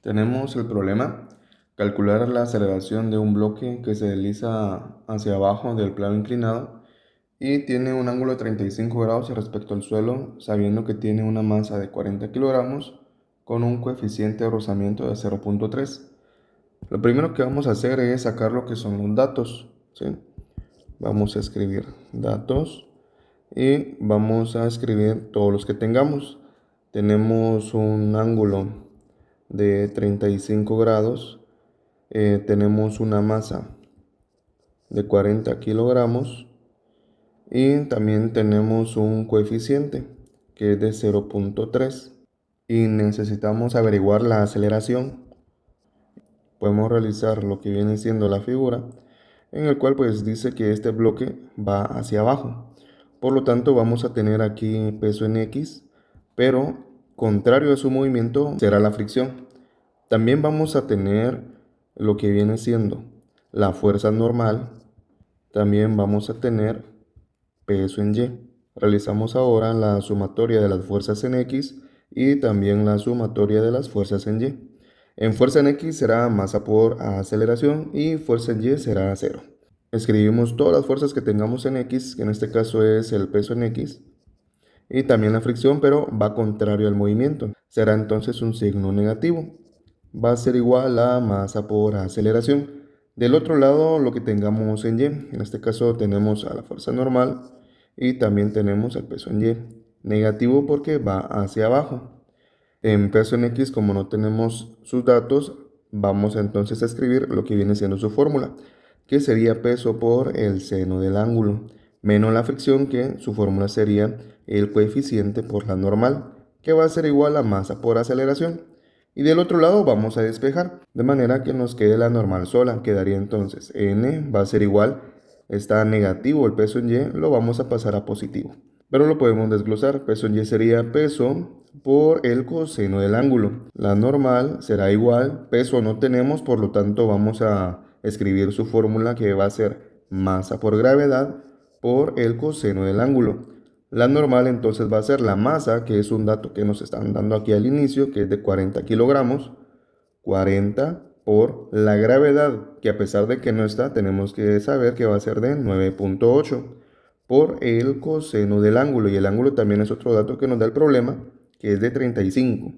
Tenemos el problema, calcular la aceleración de un bloque que se desliza hacia abajo del plano inclinado y tiene un ángulo de 35 grados respecto al suelo, sabiendo que tiene una masa de 40 kilogramos con un coeficiente de rozamiento de 0.3. Lo primero que vamos a hacer es sacar lo que son los datos, ¿sí? Vamos a escribir datos y vamos a escribir todos los que tengamos. Tenemos un ángulo de 35 grados, tenemos una masa de 40 kilogramos y también tenemos un coeficiente que es de 0.3 y necesitamos averiguar la aceleración. Podemos realizar lo que viene siendo la figura en el cual pues dice que este bloque va hacia abajo. Por lo tanto vamos a tener aquí peso en X, pero contrario a su movimiento será la fricción. También vamos a tener lo que viene siendo la fuerza normal. También vamos a tener peso en Y. Realizamos ahora la sumatoria de las fuerzas en X y también la sumatoria de las fuerzas en Y. En fuerza en X será masa por aceleración y fuerza en Y será cero. Escribimos todas las fuerzas que tengamos en X, que en este caso es el peso en X, y también la fricción, pero va contrario al movimiento. Será entonces un signo negativo. Va a ser igual a masa por aceleración. Del otro lado, lo que tengamos en Y, en este caso tenemos a la fuerza normal y también tenemos el peso en Y. Negativo porque va hacia abajo. En peso en X, como no tenemos sus datos, vamos entonces a escribir lo que viene siendo su fórmula, que sería peso por el seno del ángulo, menos la fricción, que su fórmula sería el coeficiente por la normal, que va a ser igual a masa por aceleración. Y del otro lado vamos a despejar, de manera que nos quede la normal sola. Quedaría entonces n va a ser igual, está negativo el peso en y, lo vamos a pasar a positivo. Pero lo podemos desglosar, peso en y sería peso por el coseno del ángulo. La normal será igual, peso no tenemos, por lo tanto vamos a escribir su fórmula, que va a ser masa por gravedad por el coseno del ángulo. La normal entonces va a ser la masa, que es un dato que nos están dando aquí al inicio, que es de 40 kilogramos, 40 por la gravedad, que a pesar de que no está, tenemos que saber que va a ser de 9.8 por el coseno del ángulo, y el ángulo también es otro dato que nos da el problema, que es de 35.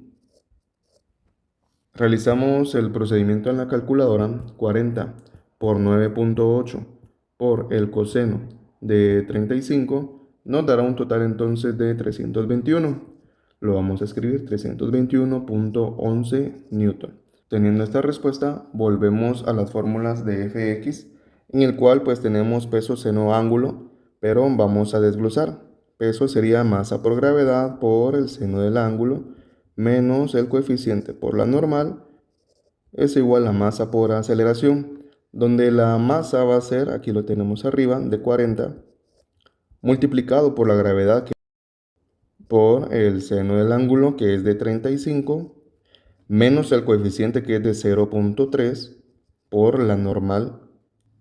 Realizamos el procedimiento en la calculadora. 40 por 9.8 por el coseno de 35 nos dará un total entonces de 321. Lo vamos a escribir 321.11 newton. Teniendo esta respuesta, volvemos a las fórmulas de fx, en el cual pues tenemos peso, seno, ángulo, pero vamos a desglosar. Peso sería masa por gravedad por el seno del ángulo menos el coeficiente por la normal es igual a masa por aceleración, donde la masa va a ser, aquí lo tenemos arriba, de 40, multiplicado por la gravedad, que por el seno del ángulo, que es de 35, menos el coeficiente, que es de 0.3, por la normal,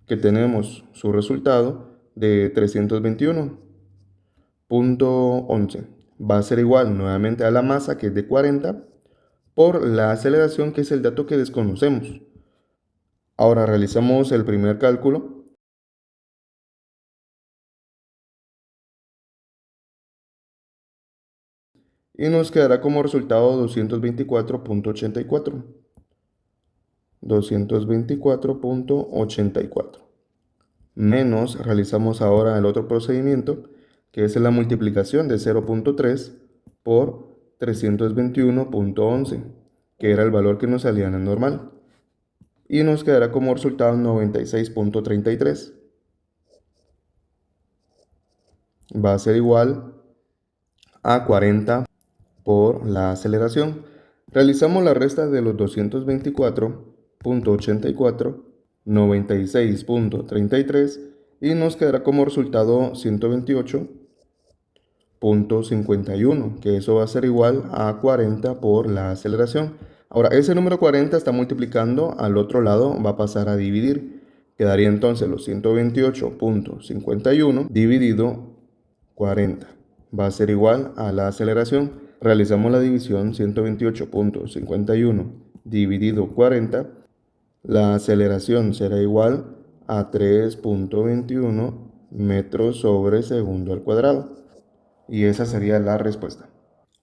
que tenemos su resultado de 321.11. Va a ser igual nuevamente a la masa, que es de 40, por la aceleración, que es el dato que desconocemos. Ahora realizamos el primer cálculo y nos quedará como resultado 224.84. 224.84. Menos, realizamos ahora el otro procedimiento, que es la multiplicación de 0.3 por 321.11, que era el valor que nos salía en el normal. Y nos quedará como resultado 96.33. Va a ser igual a 40 por la aceleración. Realizamos la resta de los 224.84, 96.33 y nos quedará como resultado 128.51, que eso va a ser igual a 40 por la aceleración. Ahora, ese número 40 está multiplicando al otro lado, va a pasar a dividir. Quedaría entonces los 128.51 dividido 40. Va a ser igual a la aceleración. Realizamos la división 128.51 dividido 40. La aceleración será igual a 3.21 metros sobre segundo al cuadrado. Y esa sería la respuesta.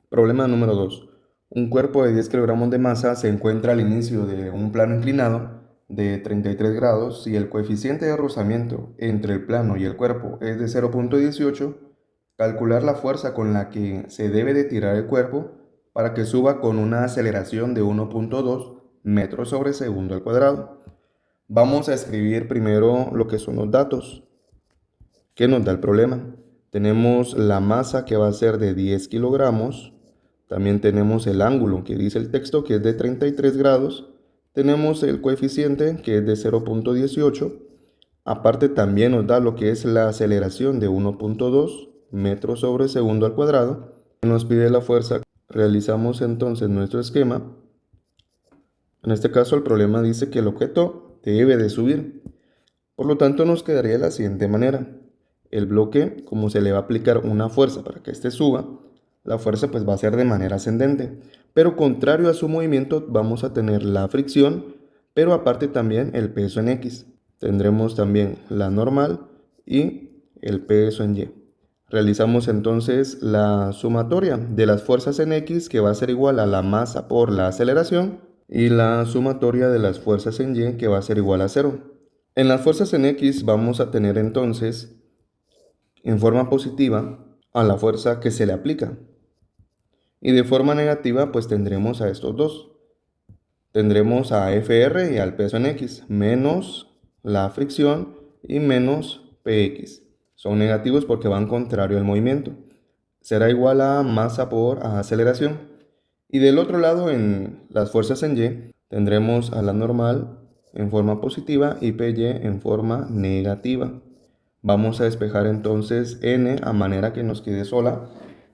Problema número 2. Un cuerpo de 10 kilogramos de masa se encuentra al inicio de un plano inclinado de 33 grados. Si el coeficiente de rozamiento entre el plano y el cuerpo es de 0.18, calcular la fuerza con la que se debe de tirar el cuerpo para que suba con una aceleración de 1.2 metros sobre segundo al cuadrado. Vamos a escribir primero lo que son los datos que nos da el problema. Tenemos la masa que va a ser de 10 kilogramos. También tenemos el ángulo que dice el texto que es de 33 grados. Tenemos el coeficiente que es de 0.18. Aparte también nos da lo que es la aceleración de 1.2 metros sobre segundo al cuadrado. Nos pide la fuerza. Realizamos entonces nuestro esquema. En este caso el problema dice que el objeto debe de subir. Por lo tanto nos quedaría de la siguiente manera. El bloque, como se le va a aplicar una fuerza para que éste suba, la fuerza pues va a ser de manera ascendente. Pero contrario a su movimiento vamos a tener la fricción, pero aparte también el peso en X. Tendremos también la normal y el peso en Y. Realizamos entonces la sumatoria de las fuerzas en X, que va a ser igual a la masa por la aceleración, y la sumatoria de las fuerzas en Y, que va a ser igual a 0. En las fuerzas en X vamos a tener entonces en forma positiva a la fuerza que se le aplica. Y de forma negativa pues tendremos a estos dos. Tendremos a FR y al peso en X, menos la fricción y menos PX. Son negativos porque van contrario al movimiento. Será igual a masa por aceleración. Y del otro lado, en las fuerzas en Y, tendremos a la normal en forma positiva y PY en forma negativa. Vamos a despejar entonces N a manera que nos quede sola.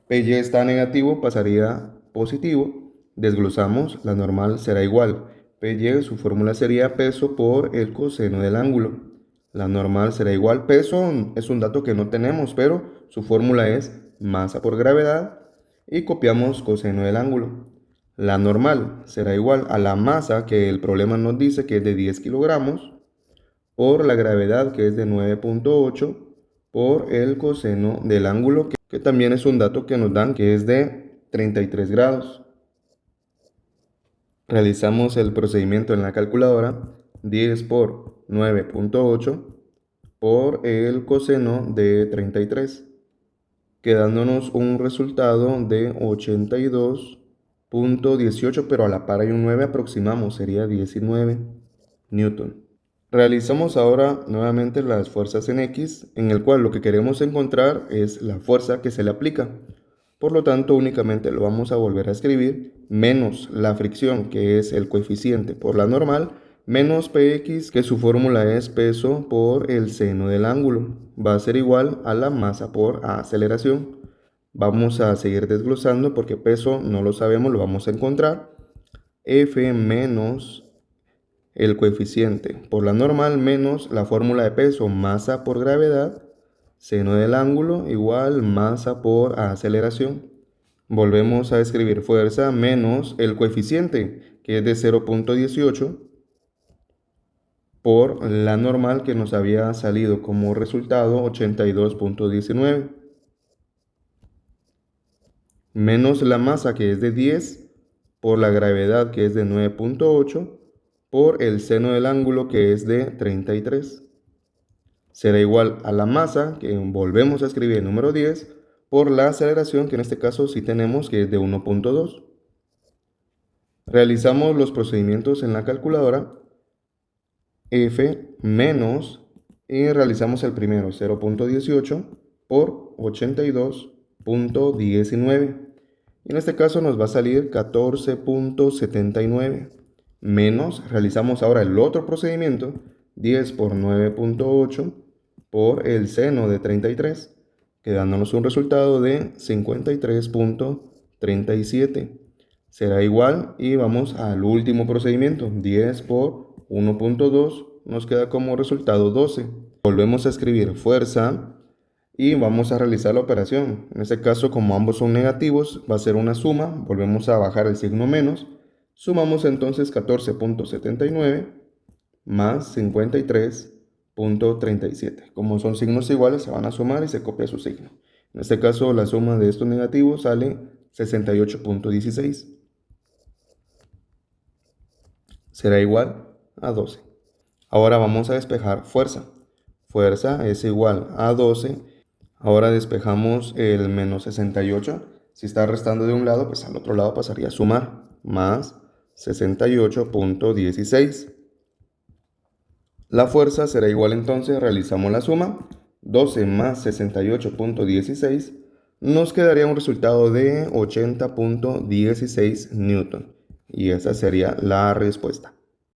PY está negativo, pasaría positivo. Desglosamos, la normal será igual. PY, su fórmula sería peso por el coseno del ángulo. La normal será igual. Peso es un dato que no tenemos, pero su fórmula es masa por gravedad. Y copiamos coseno del ángulo. La normal será igual a la masa que el problema nos dice que es de 10 kilogramos por la gravedad que es de 9.8 por el coseno del ángulo que también es un dato que nos dan que es de 33 grados. Realizamos el procedimiento en la calculadora. 10 por 9.8 por el coseno de 33, quedándonos un resultado de 82.18, pero a la par hay un 9, aproximamos, sería 19 newton. Realizamos ahora nuevamente las fuerzas en X, en el cual lo que queremos encontrar es la fuerza que se le aplica. Por lo tanto, únicamente lo vamos a volver a escribir, menos la fricción, que es el coeficiente por la normal, menos Px, que su fórmula es peso por el seno del ángulo. Va a ser igual a la masa por aceleración. Vamos a seguir desglosando porque peso no lo sabemos, lo vamos a encontrar. F menos el coeficiente por la normal menos la fórmula de peso, masa por gravedad, seno del ángulo igual masa por aceleración. Volvemos a escribir fuerza menos el coeficiente, que es de 0.18, por la normal que nos había salido como resultado 82.19, menos la masa que es de 10 por la gravedad que es de 9.8 por el seno del ángulo que es de 33. Será igual a la masa, que volvemos a escribir el número 10, por la aceleración, que en este caso sí tenemos, que es de 1.2. Realizamos los procedimientos en la calculadora. F menos, y realizamos el primero, 0.18 por 82.19. Y en este caso nos va a salir 14.79. Menos, realizamos ahora el otro procedimiento, 10 por 9.8 por el seno de 33, quedándonos un resultado de 53.37. Será igual y vamos al último procedimiento, 10 por 1.2 nos queda como resultado 12. Volvemos a escribir fuerza y vamos a realizar la operación. En este caso, como ambos son negativos, va a ser una suma. Volvemos a bajar el signo menos. Sumamos entonces 14.79 más 53.37. Como son signos iguales, se van a sumar y se copia su signo. En este caso, la suma de estos negativos sale 68.16. Será igual a 12. Ahora vamos a despejar fuerza. Fuerza es igual a 12. Ahora despejamos el menos 68. Si está restando de un lado, pues al otro lado pasaría a sumar. Más 68.16. La fuerza será igual entonces, realizamos la suma. 12 más 68.16. Nos quedaría un resultado de 80.16 newton. Y esa sería la respuesta.